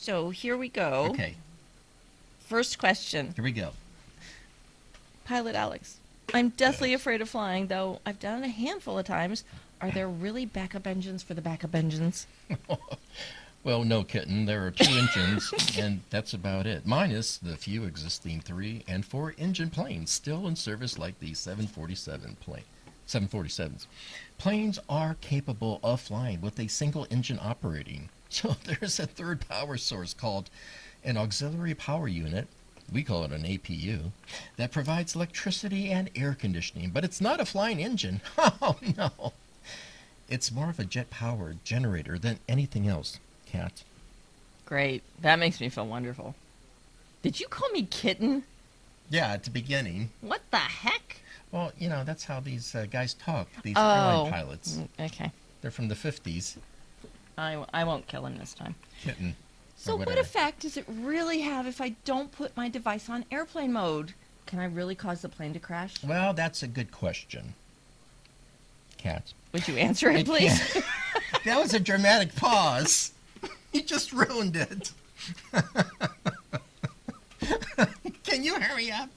So here we go. Okay. First question. Here we go. Pilot Alex, I'm deathly afraid of flying, though I've done it a handful of times. Are there really backup engines for the backup engines? Well, no, kitten. There are 2 engines, and that's about it. Minus the few existing 3 and 4 engine planes still in service, like the 747s. Planes are capable of flying with a single engine operating. So there's a third power source called an auxiliary power unit. We call it an APU, that provides electricity and air conditioning, but it's not a flying engine. Oh, no. It's more of a jet-powered generator than anything else, Kat. Great. That makes me feel wonderful. Did you call me kitten? Yeah, at the beginning. What the heck? Well, that's how these guys talk, these airline pilots. Okay. They're from the 50s. I won't kill him this time. Kitten. So what effect does it really have if I don't put my device on airplane mode? Can I really cause the plane to crash? Well, that's a good question, Kat. Would you answer it, please? That was a dramatic pause. You just ruined it. Can you hurry up?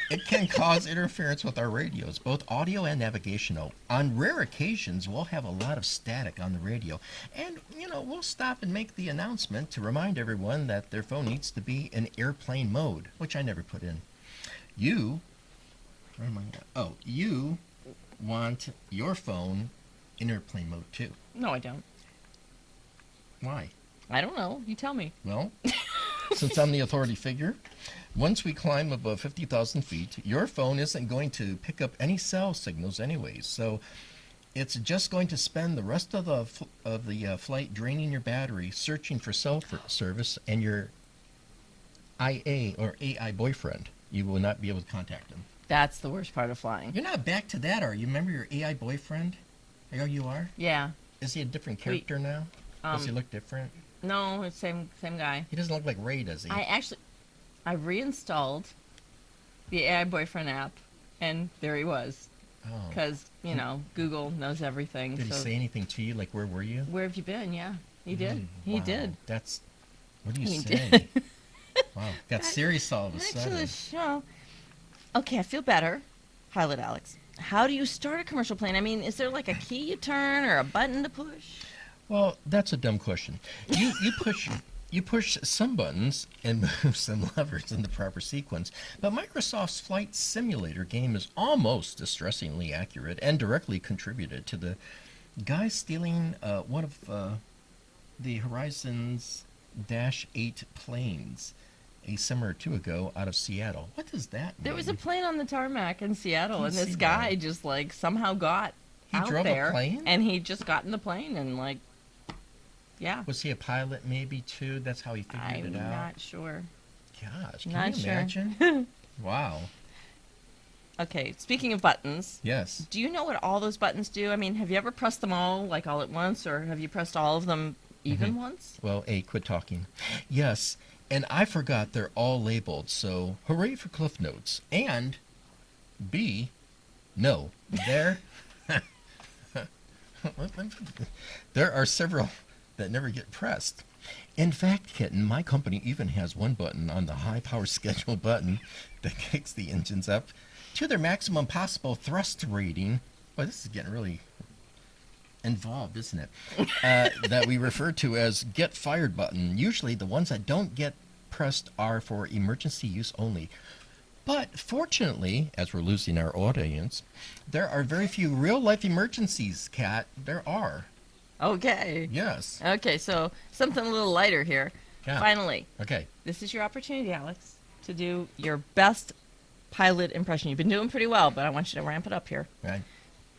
It can cause interference with our radios, both audio and navigational. On rare occasions, we'll have a lot of static on the radio. And, we'll stop and make the announcement to remind everyone that their phone needs to be in airplane mode, which I never put in. You want your phone in airplane mode, too. No, I don't. Why? I don't know. You tell me. Well, since I'm the authority figure, once we climb above 50,000 feet, your phone isn't going to pick up any cell signals anyways. So it's just going to spend the rest of the flight draining your battery, searching for cell service, and your IA or AI boyfriend. You will not be able to contact him. That's the worst part of flying. You're not back to that, are you? Remember your AI boyfriend? Oh, you are? Yeah. Is he a different character now? Does he look different? No, it's same guy. He doesn't look like Ray, does he? I reinstalled the AI boyfriend app, and there he was. Oh. Because, Google knows everything. Did he say anything to you? Like, where were you? Where have you been? Yeah, he did. He did. What do you say? Wow, got serious all of a sudden. Actually, show. Okay, I feel better. Pilot Alex, how do you start a commercial plane? I mean, is there like a key you turn or a button to push? Well, that's a dumb question. You push some buttons and move some levers in the proper sequence, but Microsoft's flight simulator game is almost distressingly accurate and directly contributed to the guy stealing one of the Horizon's Dash 8 planes a summer or two ago out of Seattle. What does that mean? There was a plane on the tarmac in Seattle, and this see guy that. just somehow got He out drove there, a plane? and he just got in the plane and yeah. Was he a pilot maybe too? That's how he figured it out? I'm not sure. Gosh, can Not you sure. imagine? Wow. Okay, speaking of buttons, Yes. do you know what all those buttons do? I mean, have you ever pressed them all all at once, or have you pressed all of them even once? Well, A, quit talking. Yes, and I forgot they're all labeled, so hooray for Cliff Notes. And B, no, there are several that never get pressed. In fact, Kitten, my company even has one button on the high power schedule button that kicks the engines up to their maximum possible thrust rating. Boy, this is getting really involved, isn't it? That we refer to as get fired button. Usually the ones that don't get pressed are for emergency use only. But fortunately, as we're losing our audience, there are very few real-life emergencies, Kat. There are. Okay. Yes. Okay, so something a little lighter here. Yeah. Finally. Okay. This is your opportunity, Alex, to do your best pilot impression. You've been doing pretty well, but I want you to ramp it up here. Right.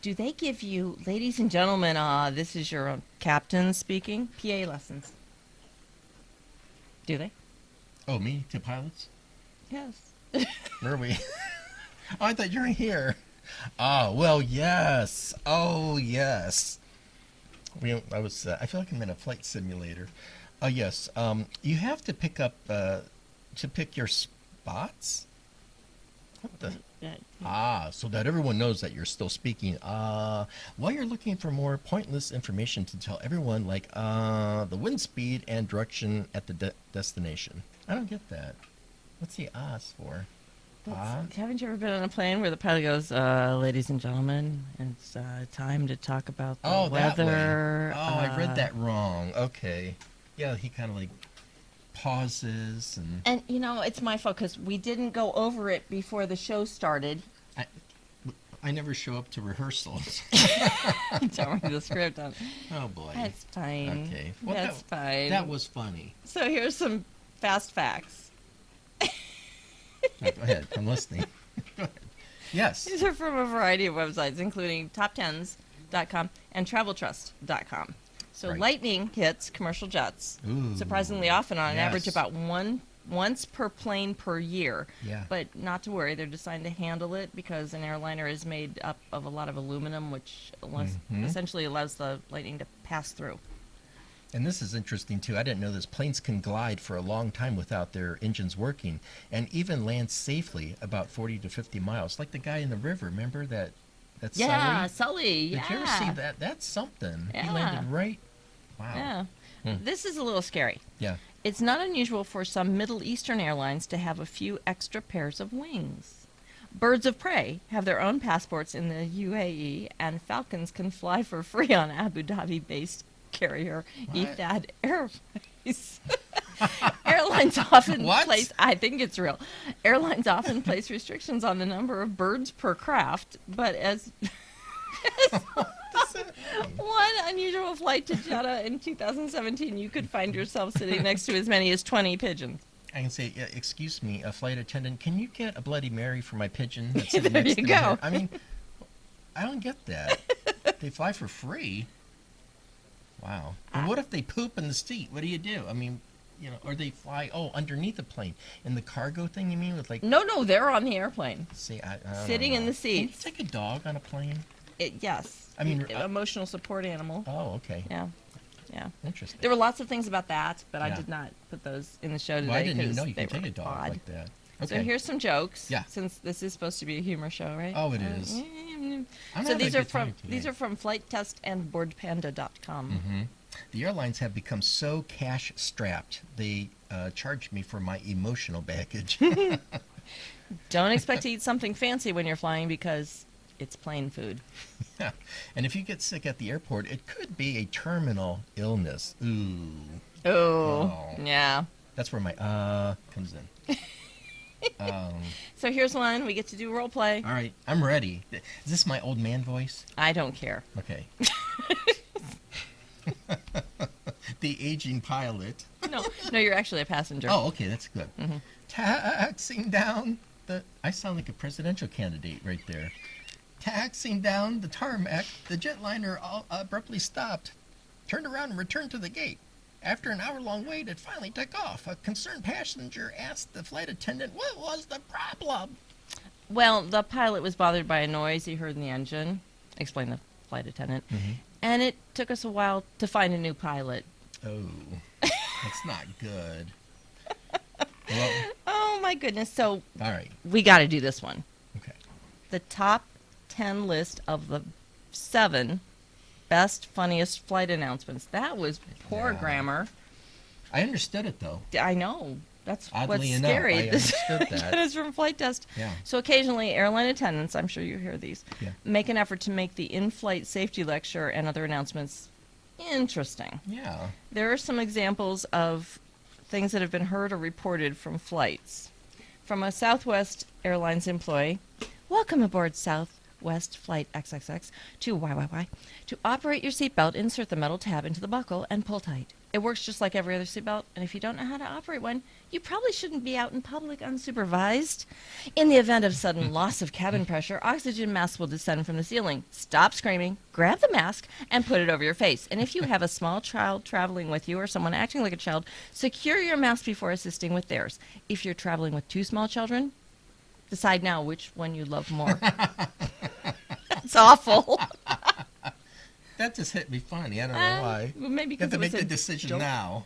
Do they give you, ladies and gentlemen, this is your own captain speaking, PA lessons? Do they? Oh, me? To pilots? Yes. Where are we? Oh, I thought you were here. Oh, well, yes. Oh, yes. I feel like I'm in a flight simulator. Yes. You have to pick up, to pick your spots What the? Yeah. So that everyone knows that you're still speaking. While you're looking for more pointless information to tell everyone, like the wind speed and direction at the destination. I don't get that. What's the ahs for? Haven't you ever been on a plane where the pilot goes, ladies and gentlemen, it's time to talk about the weather. That way. I read that wrong. Okay. Yeah, he kind of like pauses and... And, it's my fault because we didn't go over it before the show started. I never show up to rehearsals. Don't read the script on. Oh, boy. That's fine. Okay. Well, That's fine. That was funny. So here's some fast facts. Go ahead. I'm listening. Go ahead. Yes. These are from a variety of websites, including top10s.com and traveltrust.com. So Right. lightning hits commercial jets Ooh, surprisingly often, on an average yes. about once per plane per year. Yeah. But not to worry, they're designed to handle it because an airliner is made up of a lot of aluminum, which essentially allows the lightning to pass through. And this is interesting, too. I didn't know this. Planes can glide for a long time without their engines working and even land safely about 40 to 50 miles. Like the guy in the river, remember that Yeah, Sully? Sully. Yeah. Did you ever see that? That's something. He Yeah. landed right... Wow. Yeah. This is a little scary. Yeah. It's not unusual for some Middle Eastern airlines to have a few extra pairs of wings. Birds of prey have their own passports in the UAE, and falcons can fly for free on Abu Dhabi-based carrier What? Etihad Airways. Airlines often What? place, I think it's real, airlines often place restrictions on the number of birds per craft, but as one unusual flight to Jeddah in 2017, you could find yourself sitting next to as many as 20 pigeons. I can say, excuse me, a flight attendant, can you get a Bloody Mary for my pigeon? That's There sitting next you to me go. here? I mean, I don't get that. They fly for free? Wow. Well, what if they poop in the seat? What do you do? I mean, or they fly, underneath the plane. In the cargo thing, you mean, with like... No, they're on the airplane. See, I don't Sitting in know. the seats. Can you take a dog on a plane? Yes. I mean, emotional support animal. Oh, okay. Yeah. Interesting. There were lots of things about that, but I Yeah. did not put those in the show today. Well, I didn't even 'cause know you they could take were a dog odd. like that. Okay. So here's some jokes. Yeah. Since this is supposed to be a humor show, right? Oh, it is. Mm. I'm So having these a are good time from today. Flight Test and BoardPanda.com. Mm-hmm. The airlines have become so cash-strapped, they charge me for my emotional baggage. Don't expect to eat something fancy when you're flying because it's plain food. Yeah. And if you get sick at the airport, it could be a terminal illness. Ooh. Oh. Oh. Yeah. That's where my comes in. So here's one. We get to do role play. All right, I'm ready. Is this my old man voice? I don't care. Okay. The aging pilot. No, you're actually a passenger. Oh, okay, that's good. Mm-hmm. Taxing down the... I sound like a presidential candidate right there. Taxing down the tarmac, the jetliner abruptly stopped, turned around and returned to the gate. After an hour-long wait, it finally took off. A concerned passenger asked the flight attendant, what was the problem? Well, the pilot was bothered by a noise he heard in the engine, explained the flight attendant, Mm-hmm. and it took us a while to find a new pilot. Oh, that's not good. Well, Oh, my goodness. So all right. we got to do this one. Okay. The top 10 list of the 7 best, funniest flight announcements. That was poor Yeah. grammar. I understood it, though. I know. That's Oddly what's enough, scary. I This understood that. is from Flight Test. Yeah. So occasionally, airline attendants, I'm sure you hear these, Yeah. make an effort to make the in-flight safety lecture and other announcements interesting. Yeah. There are some examples of things that have been heard or reported from flights. From a Southwest Airlines employee, welcome aboard Southwest Flight XXX to YYY. To operate your seatbelt, insert the metal tab into the buckle and pull tight. It works just like every other seatbelt, and if you don't know how to operate one, you probably shouldn't be out in public unsupervised. In the event of sudden loss of cabin pressure, oxygen masks will descend from the ceiling. Stop screaming, grab the mask, and put it over your face. And if you have a small child traveling with you or someone acting like a child, secure your mask before assisting with theirs. If you're traveling with 2 small children, decide now which one you love more. It's awful. That just hit me funny. I don't know why. Well, maybe You have because to it was make the a decision joke. now.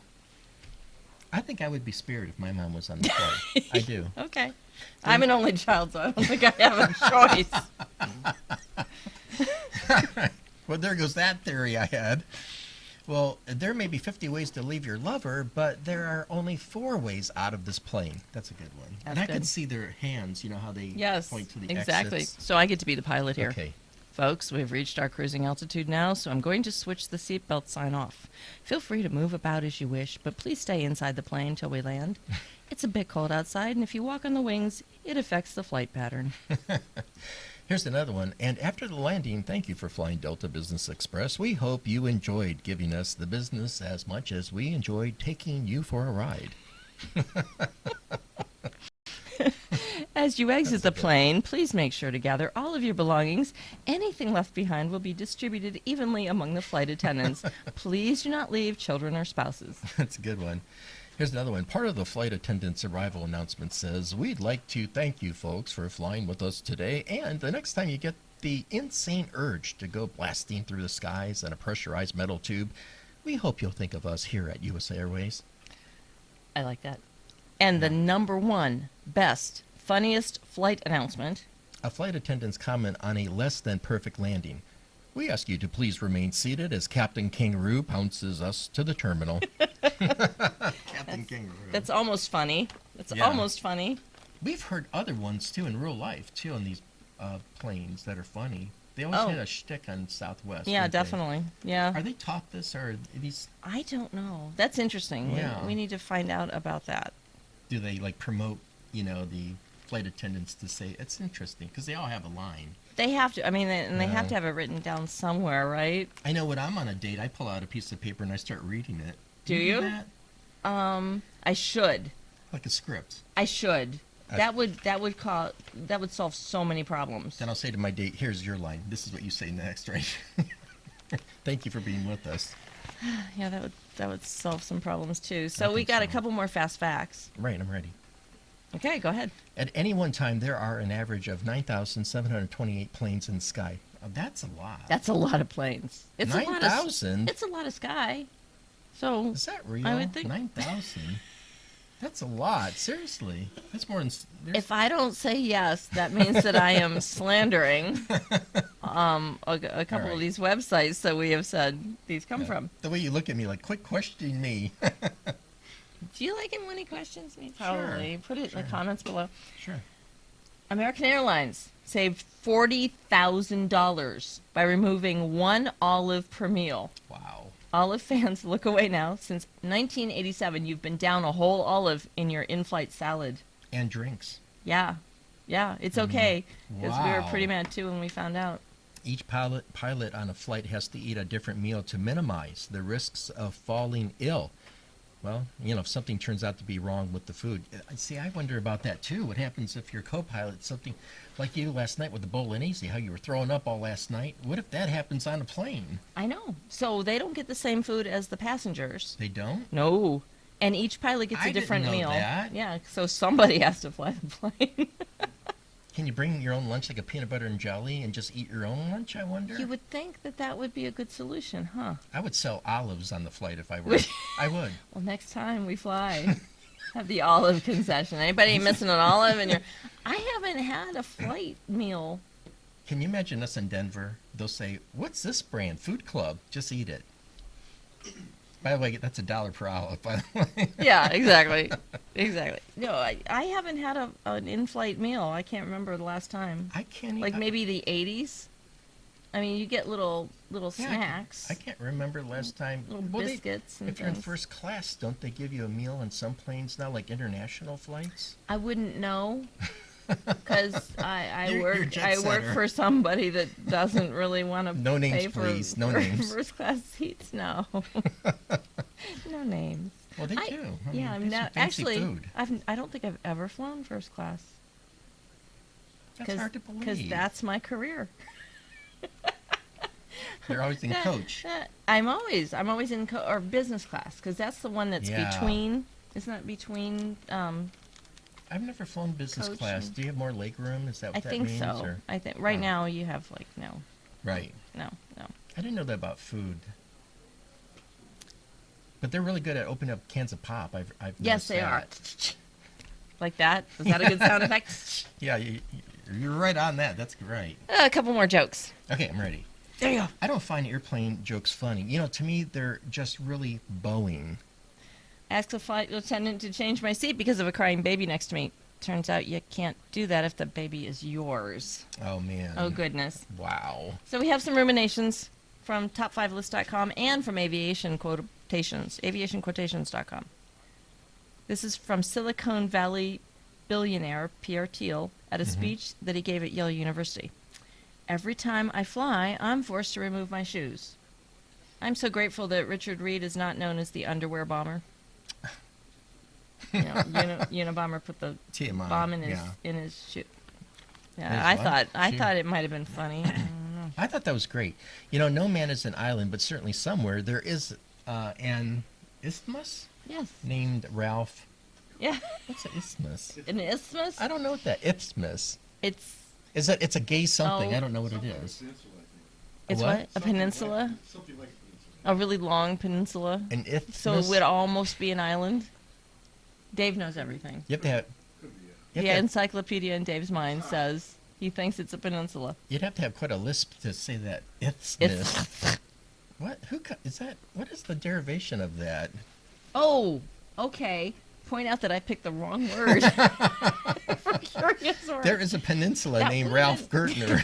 I think I would be spared if my mom was on the flight. I do. Okay. I'm an only child, so I don't think I have a choice. Well, there goes that theory I had. Well, there may be 50 ways to leave your lover, but there are only 4 ways out of this plane. That's a good one. That's and I good. can see their hands, you know, how they point to the exactly. exits. So I get to be the pilot here. Okay. Folks, we've reached our cruising altitude now, so I'm going to switch the seatbelt sign off. Feel free to move about as you wish, but please stay inside the plane till we land. It's a bit cold outside, and if you walk on the wings, it affects the flight pattern. Here's another one. And after the landing, thank you for flying Delta Business Express. We hope you enjoyed giving us the business as much as we enjoyed taking you for a ride. As you exit That's the good. plane, please make sure to gather all of your belongings. Anything left behind will be distributed evenly among the flight attendants. Please do not leave children or spouses. That's a good one. Here's another one. Part of the flight attendant's arrival announcement says, we'd like to thank you folks for flying with us today, and the next time you get the insane urge to go blasting through the skies in a pressurized metal tube, we hope you'll think of us here at USA Airways. I like that. And the number one best, funniest flight announcement. A flight attendant's comment on a less than perfect landing. We ask you to please remain seated as Captain Kangaroo pounces us to the terminal. Captain Kangaroo. That's almost funny. That's Yeah. almost funny. We've heard other ones, too, in real life, too, on these planes that are funny. They always hit a shtick on Southwest. Yeah, don't they? definitely. Yeah. Are they taught this, or are these? I don't know. That's interesting. Yeah. We need to find out about that. Do they like promote, you know, the flight attendants to say it's interesting because they all have a line. They have to. I mean, and they have No. to have it written down somewhere, right? I know when I'm on a date, I pull out a piece of paper and I start reading it. Do you? that? I should. Like a script. I should. That would solve so many problems. Then I'll say to my date, "Here's your line. This is what you say next, right?" Thank you for being with us. Yeah, that would solve some problems too. So we think got a so. couple more fast facts. Right, I'm ready. Okay, go ahead. At any one time, there are an average of 9,728 planes in the sky. Oh, that's a lot. That's a lot of planes. It's 9,000? It's a lot of sky. So Is that real? I would think 9,000? That's a lot. Seriously. That's more than... if I don't say yes, that means that I am slandering a couple right. of these websites that we have said these come from. The way you look at me, like, quit questioning me. Do you like it when he questions me? Probably. Put it in the Sure. comments below. Sure. American Airlines saved $40,000 by removing 1 olive per meal. Wow. Olive fans, look away now. Since 1987, you've been down a whole olive in your in-flight salad. And drinks. Yeah. Yeah, it's okay. Because we were Wow. pretty mad, too, when we found out. Each pilot on a flight has to eat a different meal to minimize the risks of falling ill. Well, you know, if something turns out to be wrong with the food. See, I wonder about that, too. What happens if your co-pilot, something like you last night with the bolognese, how you were throwing up all last night? What if that happens on a plane? I know. So they don't get the same food as the passengers. They don't? No. And each pilot gets I a different didn't know meal. that. Yeah, so somebody has to fly the plane. Can you bring your own lunch like a peanut butter and jelly and just eat your own lunch, I wonder? You would think that that would be a good solution, huh? I would sell olives on the flight if I were. I would. Well, next time we fly, have the olive concession. Anybody missing an olive? And I haven't had a flight meal. Can you imagine us in Denver? They'll say, "What's this brand? Food Club. Just eat it." By the way, that's $1 per olive, by the way. Yeah, exactly. Exactly. No, I haven't had an in-flight meal. I can't remember the last time. I can't Like maybe the 80s. I mean, you get little snacks. I can't remember the last time. Little Well, biscuits and if you're in things. first class, don't they give you a meal on some planes now, like international flights? I wouldn't know because I You're work jet I work setter. for somebody that doesn't really want to No names, pay for please. No names. first class seats. No, no names. Well, they do. I mean, Yeah, they no, some fancy actually, food. I don't think I've ever flown first class. That's hard to believe. Because that's my career. They're always in coach. I'm always in or business class because that's the one that's Yeah. between. Isn't that between? I've never flown business Coach class. and- Do you have more leg room? Is that what I that think means? so. Or? I think right Oh. now you have like no. Right. No. I didn't know that about food. But they're really good at opening up cans of pop. I've Yes, noticed they are. that. Like that? Was that a good sound effect? Yeah, you're right on that. That's right. A couple more jokes. Okay, I'm ready. There you go. I don't find airplane jokes funny. You know, to me, they're just really bowing. Asked the flight attendant to change my seat because of a crying baby next to me. Turns out you can't do that if the baby is yours. Oh, man. Oh, goodness. Wow. So we have some ruminations from top5list.com and from aviationquotations.com. This is from Silicon Valley billionaire Pierre Thiel at a speech that he gave at Yale University. Every time I fly, I'm forced to remove my shoes. I'm so grateful that Richard Reed is not known as the underwear bomber. Unabomber put the TMI. bomb in his shoe. Yeah, His what? I Shoe? thought it might have been funny. I don't know. I thought that was great. You know, no man is an island, but certainly somewhere there is an isthmus Yes. named Ralph. Yeah. What's an isthmus? An isthmus? I don't know what that isthmus. It's It's a gay something. Oh. I don't know what it is. it's What? what? A peninsula? Something like a peninsula. A really long peninsula? An isthmus. So it would almost be an island? Dave knows everything. You have to have. Could be, You The have, to, encyclopedia in Dave's mind says he thinks it's a peninsula. you'd have to have quite a lisp to say that isthmus. What? Is that? What is the derivation of that? Oh, okay. Point out that I picked the wrong word. For curious word. There is a peninsula That named would- Ralph Gertner.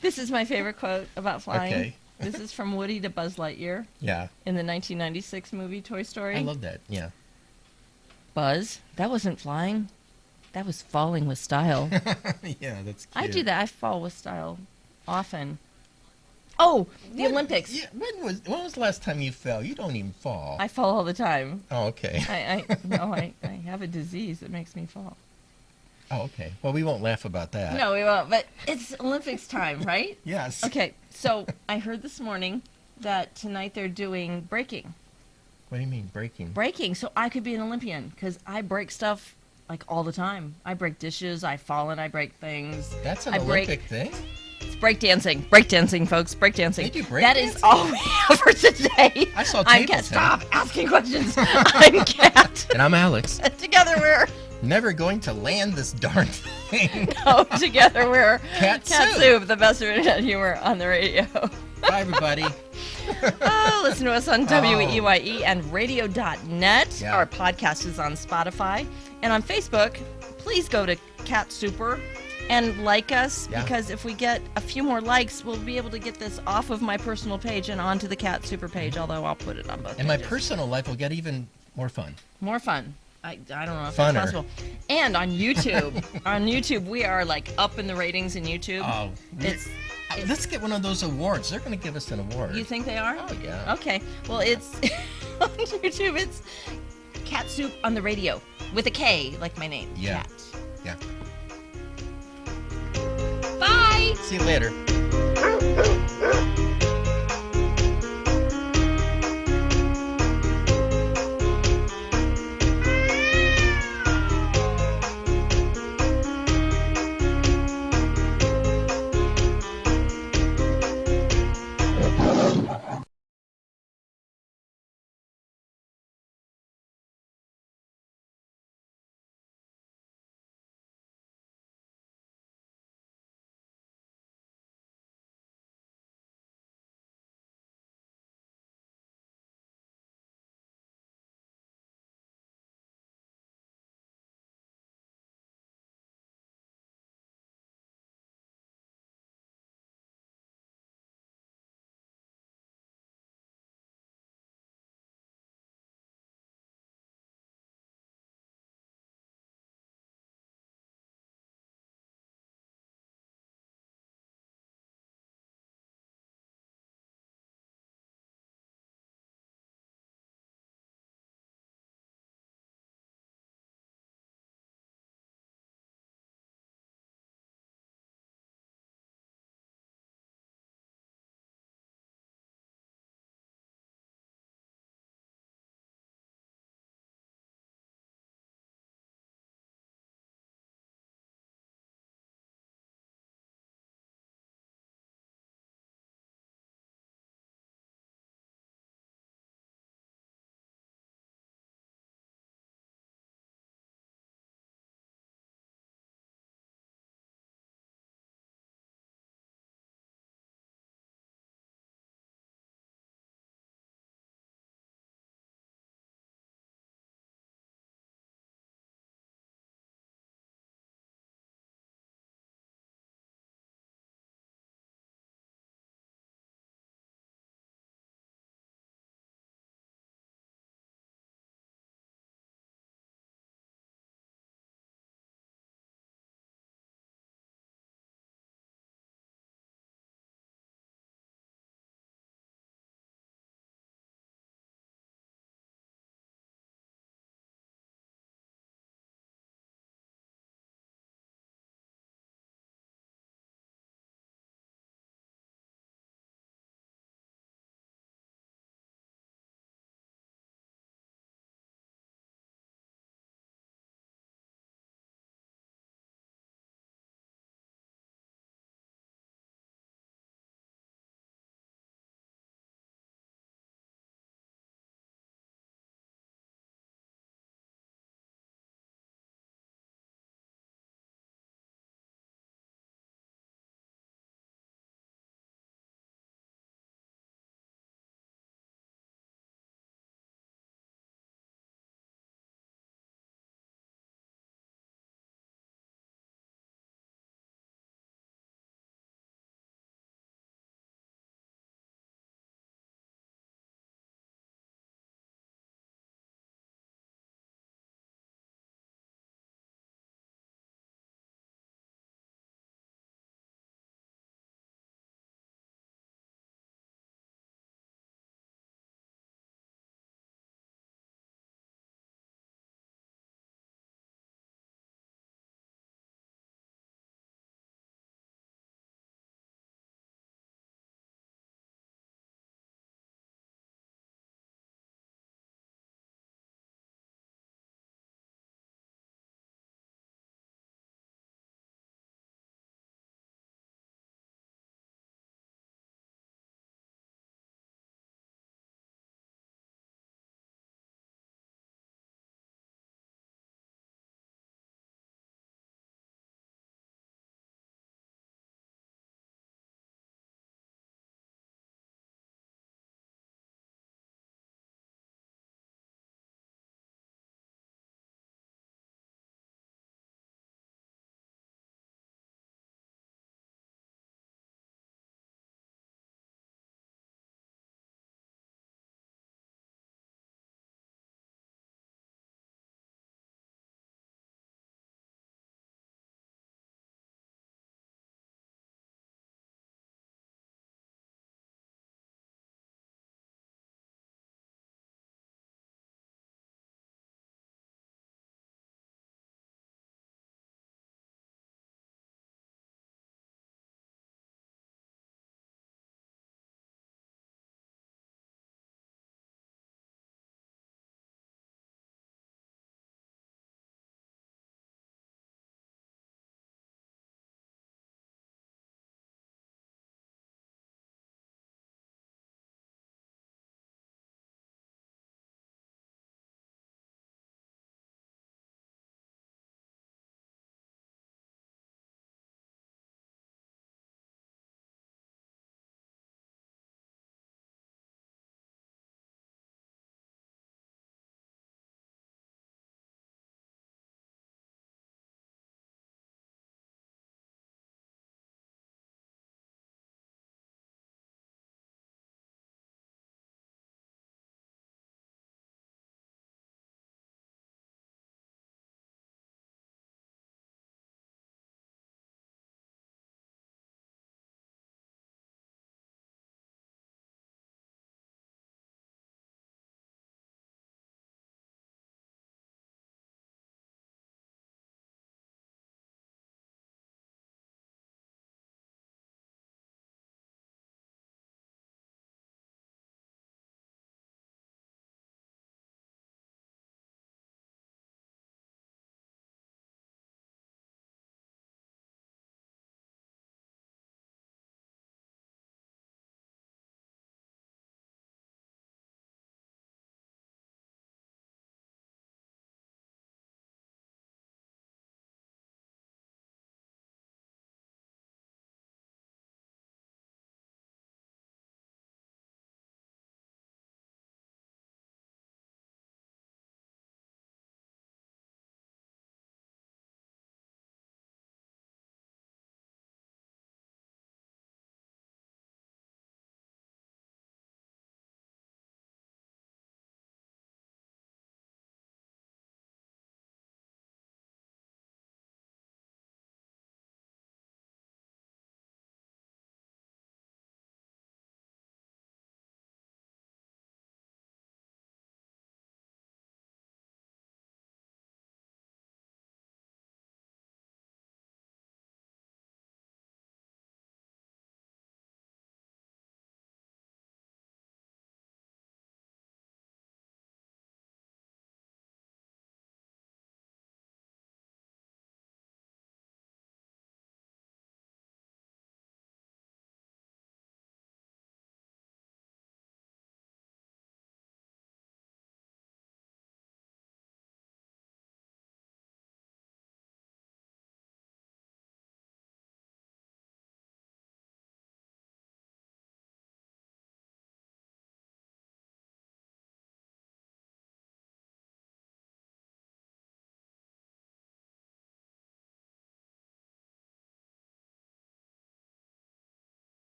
This is my favorite quote about flying. Okay. This is from Woody to Buzz Lightyear Yeah, in the 1996 movie Toy Story. I love that. Yeah. Buzz, that wasn't flying. That was falling with style. Yeah, that's cute. I do that. I fall with style often. Oh, the When- Olympics. Yeah, when was the last time you fell? You don't even fall. I fall all the time. Oh, okay. I have a disease that makes me fall. Oh, okay. Well, we won't laugh about that. No, we won't. But it's Olympics time, right? Yes. Okay, so I heard this morning that tonight they're doing breaking. What do you mean breaking? Breaking, so I could be an Olympian because I break stuff like all the time. I break dishes, I fall and I break things. That's an I break- Olympic thing. It's breakdancing. Breakdancing, folks. Breakdancing. They do That is breakdancing? all we have for today. I saw I'm table Kat. tennis. Stop asking questions. I'm Kat. And I'm Alex. Together we're Never going to land this darn thing. together we're KatSoup. KatSoup, the best of internet humor on the radio. Bye, everybody. Oh, listen to us on WEYE and radio.net. Yeah. Our podcast is on Spotify and on Facebook. Please go to KatSouper and like us Yeah. because if we get a few more likes, we'll be able to get this off of my personal page and onto the KatSouper page, although I'll put it on both And my pages. personal life will get even more fun. More fun. I don't know if Funner. that's possible. And on YouTube, we are like up in the ratings in YouTube. Oh, It's let's get one of those awards. They're going to give us an award. You think they are? Oh, yeah. Okay. Well, it's on YouTube. It's KatSoup on the radio with a K, like my name. Yeah. Kat. Yeah. Bye. See you later.